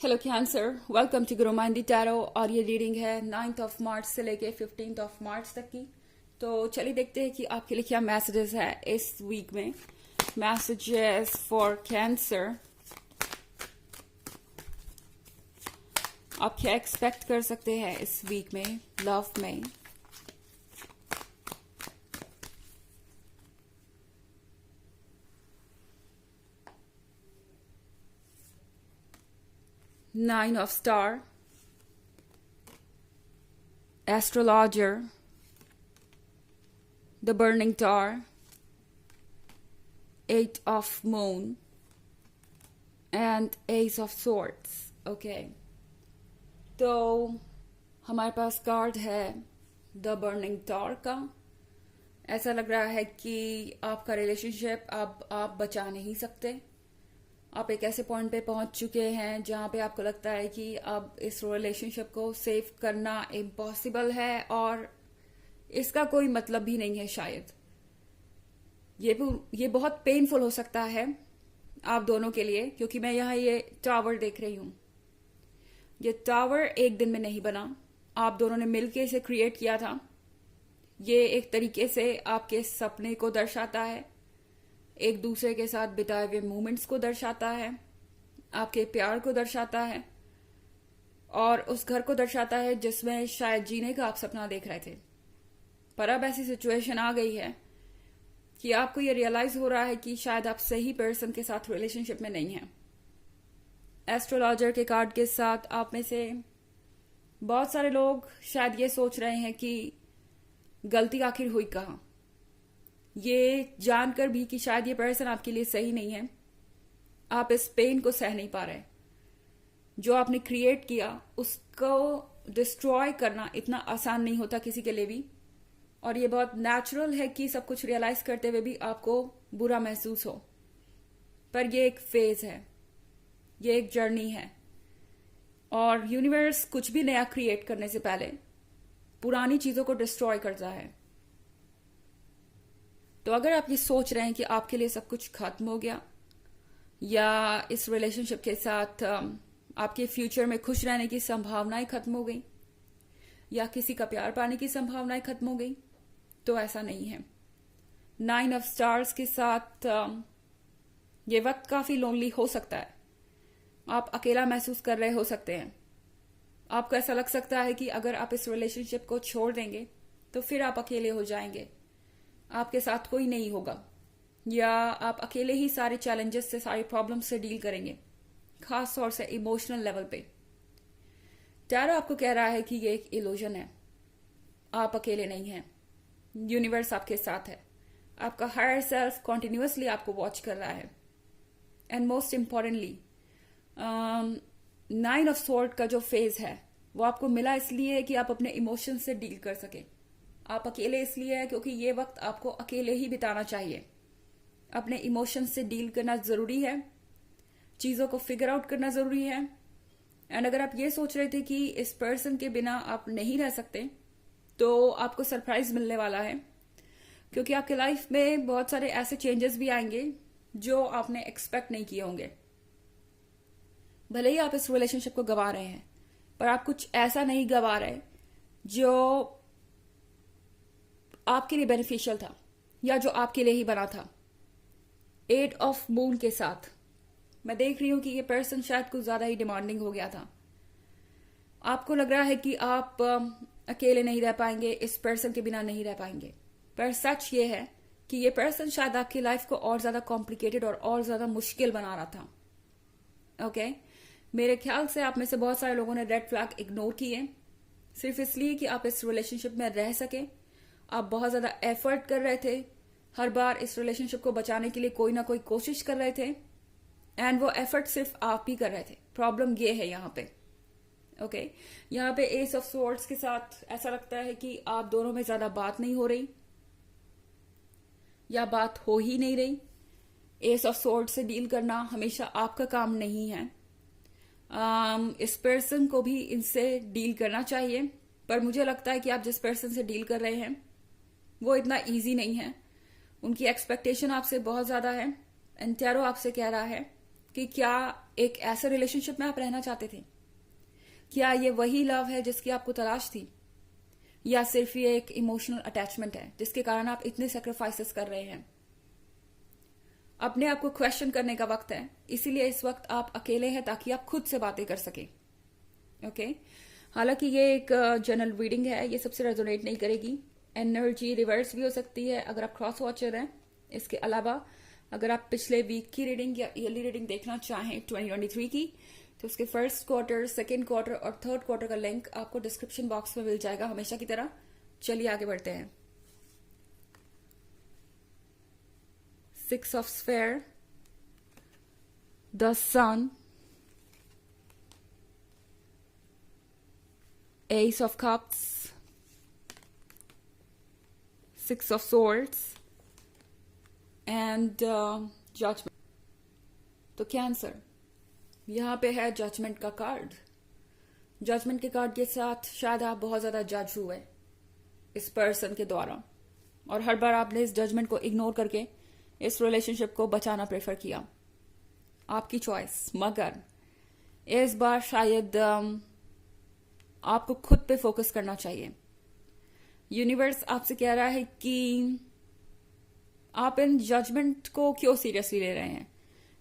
Hello cancer, welcome to Guru माइंडी tarot. और ये reading है 9th ऑफ मार्च से लेके 15th ऑफ मार्च तक की। तो चलिए देखते हैं कि आपके लिए क्या मैसेजेस है इस वीक में। मैसेजेस फॉर कैंसर, आप क्या एक्सपेक्ट कर सकते हैं इस वीक में लव में। Nine of Star, Astrologer, The Burning Tower, Eight of Moon, and Ace of Swords. Okay. तो हमारे पास कार्ड है द बर्निंग टॉवर का। ऐसा लग रहा है कि आपका रिलेशनशिप अब आप बचा नहीं सकते। आप एक ऐसे पॉइंट पे पहुंच चुके हैं जहां पे आपको लगता है कि अब इस रिलेशनशिप को सेव करना इम्पॉसिबल है और इसका कोई मतलब भी नहीं है शायद। ये बहुत पेनफुल हो सकता है आप दोनों के लिए, क्योंकि मैं यहाँ ये टावर देख रही हूँ। ये टावर एक दिन में नहीं बना, आप दोनों ने मिलकर इसे क्रिएट किया था। ये एक तरीके से आपके सपने को दर्शाता है, एक दूसरे के साथ बिताए हुए मोमेंट्स को दर्शाता है, आपके प्यार को दर्शाता है और उस घर को दर्शाता है जिसमें शायद जीने का आप सपना देख रहे थे। पर अब ऐसी सिचुएशन आ गई है कि आपको ये रियलाइज हो रहा है कि शायद आप सही पर्सन के साथ रिलेशनशिप में नहीं हैं। एस्ट्रोलॉजर के कार्ड के साथ आप में से बहुत सारे लोग शायद ये सोच रहे हैं कि गलती आखिर हुई कहाँ, ये जानकर भी कि शायद ये पर्सन आपके लिए सही नहीं है। आप इस पेन को सह नहीं पा रहे। जो आपने क्रिएट किया उसको डिस्ट्रॉय करना इतना आसान नहीं होता किसी के लिए भी, और ये बहुत नेचुरल है कि सब कुछ रियलाइज करते हुए भी आपको बुरा महसूस हो। पर ये एक फेज है, ये एक जर्नी है, और यूनिवर्स कुछ भी नया क्रिएट करने से पहले पुरानी चीजों को डिस्ट्रॉय करता है। तो अगर आप ये सोच रहे हैं कि आपके लिए सब कुछ खत्म हो गया, या इस रिलेशनशिप के साथ आपके फ्यूचर में खुश रहने की संभावनाएं खत्म हो गई, या किसी का प्यार पाने की संभावनाएं खत्म हो गई, तो ऐसा नहीं है। 9 ऑफ स्टार्स के साथ ये वक्त काफी लोनली हो सकता है। आप अकेला महसूस कर रहे हो सकते हैं। आपको ऐसा लग सकता है कि अगर आप इस रिलेशनशिप को छोड़ देंगे तो फिर आप अकेले हो जाएंगे, आपके साथ कोई नहीं होगा, या आप अकेले ही सारे चैलेंजेस से, सारी प्रॉब्लम से डील करेंगे, खास तौर से इमोशनल लेवल पे। टैरो आपको कह रहा है कि ये एक इल्यूजन है, आप अकेले नहीं हैं, यूनिवर्स आपके साथ है, आपका हायर सेल्फ कॉन्टिन्यूसली आपको वॉच कर रहा है। And most importantly 9 of sword का जो फेज है वो आपको मिला इसलिए है कि आप अपने इमोशन से डील कर सके। आप अकेले इसलिए है क्योंकि ये वक्त आपको अकेले ही बिताना चाहिए। अपने इमोशन से डील करना जरूरी है, चीजों को फिगर आउट करना जरूरी है। एंड अगर आप ये सोच रहे थे कि इस पर्सन के बिना आप नहीं रह सकते, तो आपको सरप्राइज मिलने वाला है, क्योंकि आपके लाइफ में बहुत सारे ऐसे चेंजेस भी आएंगे जो आपने एक्सपेक्ट नहीं किए होंगे। भले ही आप इस रिलेशनशिप को गवा रहे हैं, पर आप कुछ ऐसा नहीं गवा रहे जो आपके लिए बेनिफिशियल था, या जो आपके लिए ही बना था। 8 ऑफ मून के साथ मैं देख रही हूं कि ये पर्सन शायद कुछ ज्यादा ही डिमांडिंग हो गया था। आपको लग रहा है कि आप अकेले नहीं रह पाएंगे, इस पर्सन के बिना नहीं रह पाएंगे, पर सच ये है कि ये पर्सन शायद आपकी लाइफ को और ज्यादा कॉम्प्लिकेटेड और ज्यादा मुश्किल बना रहा था। ओके, मेरे ख्याल से आप में से बहुत सारे लोगों ने रेड फ्लैग इग्नोर किए, सिर्फ इसलिए कि आप इस रिलेशनशिप में रह सके। आप बहुत ज्यादा एफर्ट कर रहे थे, हर बार इस रिलेशनशिप को बचाने के लिए कोई ना कोई कोशिश कर रहे थे, एंड वो एफर्ट सिर्फ आप ही कर रहे थे। प्रॉब्लम ये है यहाँ पे। ओके, यहाँ पे एस ऑफ स्वॉर्ड्स के साथ ऐसा लगता है कि आप दोनों में ज्यादा बात नहीं हो रही, या बात हो ही नहीं रही। एस ऑफ स्वॉर्ड से डील करना हमेशा आपका काम नहीं है। इस पर्सन को भी इनसे डील करना चाहिए, पर मुझे लगता है कि आप जिस पर्सन से डील कर रहे हैं वो इतना इजी नहीं है। उनकी एक्सपेक्टेशन आपसे बहुत ज्यादा है, एंड टैरो आपसे कह रहा है कि क्या एक ऐसे रिलेशनशिप में आप रहना चाहते थे, क्या ये वही लव है जिसकी आपको तलाश थी, या सिर्फ ये एक इमोशनल अटैचमेंट है जिसके कारण आप इतने सेक्रीफाइसेस कर रहे हैं। अपने आप को क्वेश्चन करने का वक्त है, इसीलिए इस वक्त आप अकेले हैं ताकि आप खुद से बातें कर सके। ओके, हालांकि ये एक जनरल रीडिंग है, ये सबसे रेजोनेट नहीं करेगी। एनर्जी रिवर्स भी हो सकती है अगर आप क्रॉस वॉचर हैं। इसके अलावा अगर आप पिछले वीक की रीडिंग या ईयरली रीडिंग देखना चाहें 2023 की, तो उसके फर्स्ट क्वार्टर, सेकेंड क्वार्टर और थर्ड क्वार्टर का लिंक आपको डिस्क्रिप्शन बॉक्स में मिल जाएगा हमेशा की तरह। चलिए आगे बढ़ते हैं। 6 of Sphere, the Sun, Ace of Cups, 6 of Swords and Judgment। तो कैंसर, यहाँ पे है जजमेंट का कार्ड। जजमेंट के कार्ड के साथ शायद आप बहुत ज्यादा जज हुए इस पर्सन के द्वारा, और हर बार आपने इस जजमेंट को इग्नोर करके इस रिलेशनशिप को बचाना प्रेफर किया। आपकी चॉइस, मगर इस बार शायद आपको खुद पे फोकस करना चाहिए। यूनिवर्स आपसे कह रहा है कि आप इन जजमेंट को क्यों सीरियसली ले रहे हैं।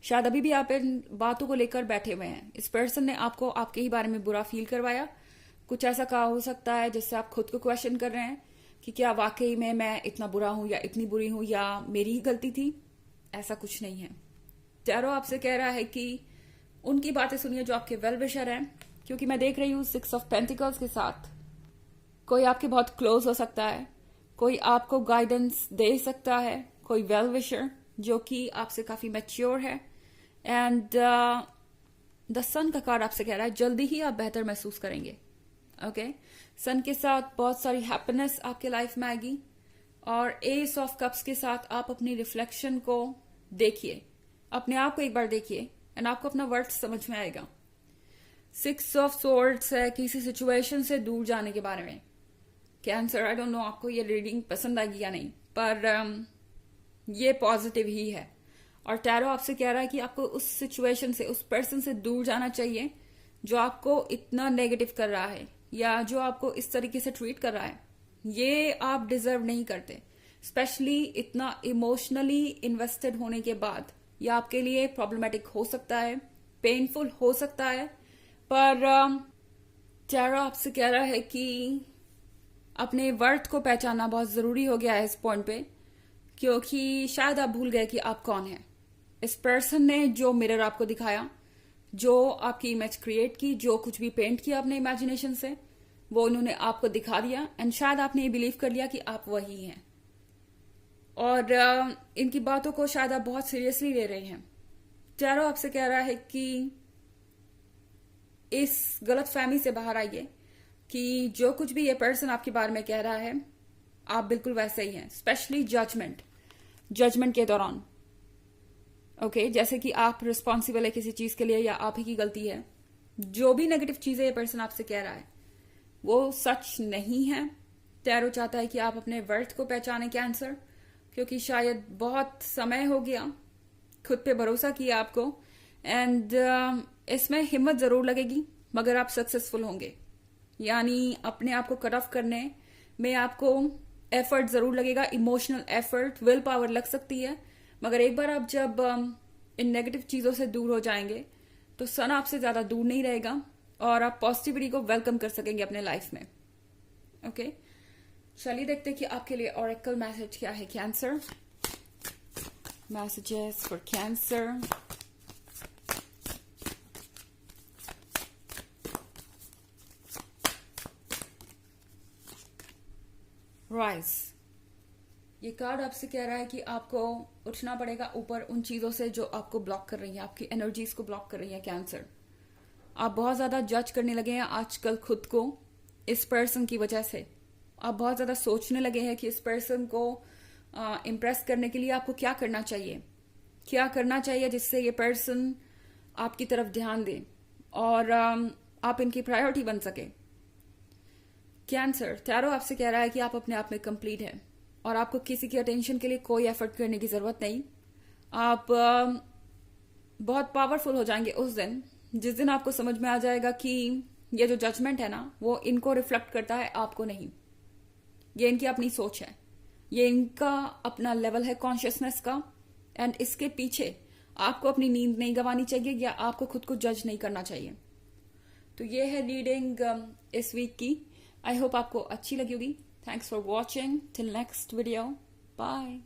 शायद अभी भी आप इन बातों को लेकर बैठे हुए हैं। इस पर्सन ने आपको आपके ही बारे में बुरा फील करवाया, कुछ ऐसा कहा हो सकता है जिससे आप खुद को क्वेश्चन कर रहे हैं कि क्या वाकई में मैं इतना बुरा हूं या इतनी बुरी हूं या मेरी ही गलती थी। ऐसा कुछ नहीं है। टैरो आपसे कह रहा है कि उनकी बातें सुनिए जो आपके वेल विशर हैं, क्योंकि मैं देख रही हूं 6 ऑफ पेंटिकल्स के साथ कोई आपके बहुत क्लोज हो सकता है, कोई आपको गाइडेंस दे सकता है, कोई वेल विशर जो कि आपसे काफी मैच्योर है। एंड द सन का कार्ड आपसे कह रहा है जल्दी ही आप बेहतर महसूस करेंगे। ओके, सन के साथ बहुत सारी हैप्पीनेस आपके लाइफ में आएगी, और एस ऑफ कप्स के साथ आप अपनी रिफ्लेक्शन को देखिए, अपने आप को एक बार देखिए एंड आपको अपना वर्थ समझ में आएगा। 6 ऑफ सोर्ड्स है किसी सिचुएशन से दूर जाने के बारे में। कैंसर, आई डोंट नो आपको ये रीडिंग पसंद आएगी या नहीं, पर ये पॉजिटिव ही है। और टैरो आपसे कह रहा है कि आपको उस सिचुएशन से, उस पर्सन से दूर जाना चाहिए जो आपको इतना नेगेटिव कर रहा है या जो आपको इस तरीके से ट्रीट कर रहा है। ये आप डिजर्व नहीं करते, स्पेशली इतना इमोशनली इन्वेस्टेड होने के बाद। ये आपके लिए प्रॉब्लमेटिक हो सकता है, पेनफुल हो सकता है, पर टैरो आपसे कह रहा है कि अपने वर्थ को पहचानना बहुत जरूरी हो गया है इस पॉइंट पे, क्योंकि शायद आप भूल गए कि आप कौन हैं। इस पर्सन ने जो मिरर आपको दिखाया, जो आपकी इमेज क्रिएट की, जो कुछ भी पेंट किया अपने इमेजिनेशन से, वो उन्होंने आपको दिखा दिया एंड शायद आपने ये बिलीव कर लिया कि आप वही हैं। और इनकी बातों को शायद आप बहुत सीरियसली ले रहे हैं। टैरो आपसे कह रहा है कि इस गलत फहमी से बाहर आइए कि जो कुछ भी ये पर्सन आपके बारे में कह रहा है आप बिल्कुल वैसे ही हैं, स्पेशली जजमेंट के दौरान। ओके, जैसे कि आप रिस्पॉन्सिबल है किसी चीज के लिए या आप ही की गलती है। जो भी नेगेटिव चीजें ये पर्सन आपसे कह रहा है वो सच नहीं है। टैरो चाहता है कि आप अपने वर्थ को पहचाने कैंसर, क्योंकि शायद बहुत समय हो गया खुद पे भरोसा किया आपको, एंड इसमें हिम्मत जरूर लगेगी मगर आप सक्सेसफुल होंगे। यानी अपने आप को कट ऑफ करने में आपको एफर्ट जरूर लगेगा, इमोशनल एफर्ट, विल पावर लग सकती है, मगर एक बार आप जब इन नेगेटिव चीजों से दूर हो जाएंगे तो सन आपसे ज्यादा दूर नहीं रहेगा और आप पॉजिटिविटी को वेलकम कर सकेंगे अपने लाइफ में। ओके, चलिए देखते हैं कि आपके लिए ऑरेकल मैसेज क्या है। Cancer, messages for cancer. Rise, ये कार्ड आपसे कह रहा है कि आपको उठना पड़ेगा ऊपर उन चीजों से जो आपको ब्लॉक कर रही हैं, आपकी एनर्जीज को ब्लॉक कर रही हैं। कैंसर, आप बहुत ज्यादा जज करने लगे हैं आजकल खुद को इस पर्सन की वजह से। आप बहुत ज्यादा सोचने लगे हैं कि इस पर्सन को इम्प्रेस करने के लिए आपको क्या करना चाहिए जिससे ये पर्सन आपकी तरफ ध्यान दे और आप इनकी प्रायोरिटी बन सके। कैंसर, टैरो आपसे कह रहा है कि आप अपने आप में कंप्लीट हैं और आपको किसी की अटेंशन के लिए कोई एफर्ट करने की जरूरत नहीं। आप बहुत पावरफुल हो जाएंगे उस दिन, जिस दिन आपको समझ में आ जाएगा कि ये जो जजमेंट है ना वो इनको रिफ्लेक्ट करता है, आपको नहीं। ये इनकी अपनी सोच है, ये इनका अपना लेवल है कॉन्शियसनेस का, एंड इसके पीछे आपको अपनी नींद नहीं गंवानी चाहिए या आपको खुद को जज नहीं करना चाहिए। तो ये है रीडिंग इस वीक की। आई होप आपको अच्छी लगी होगी। Thanks for watching. Till next video, bye.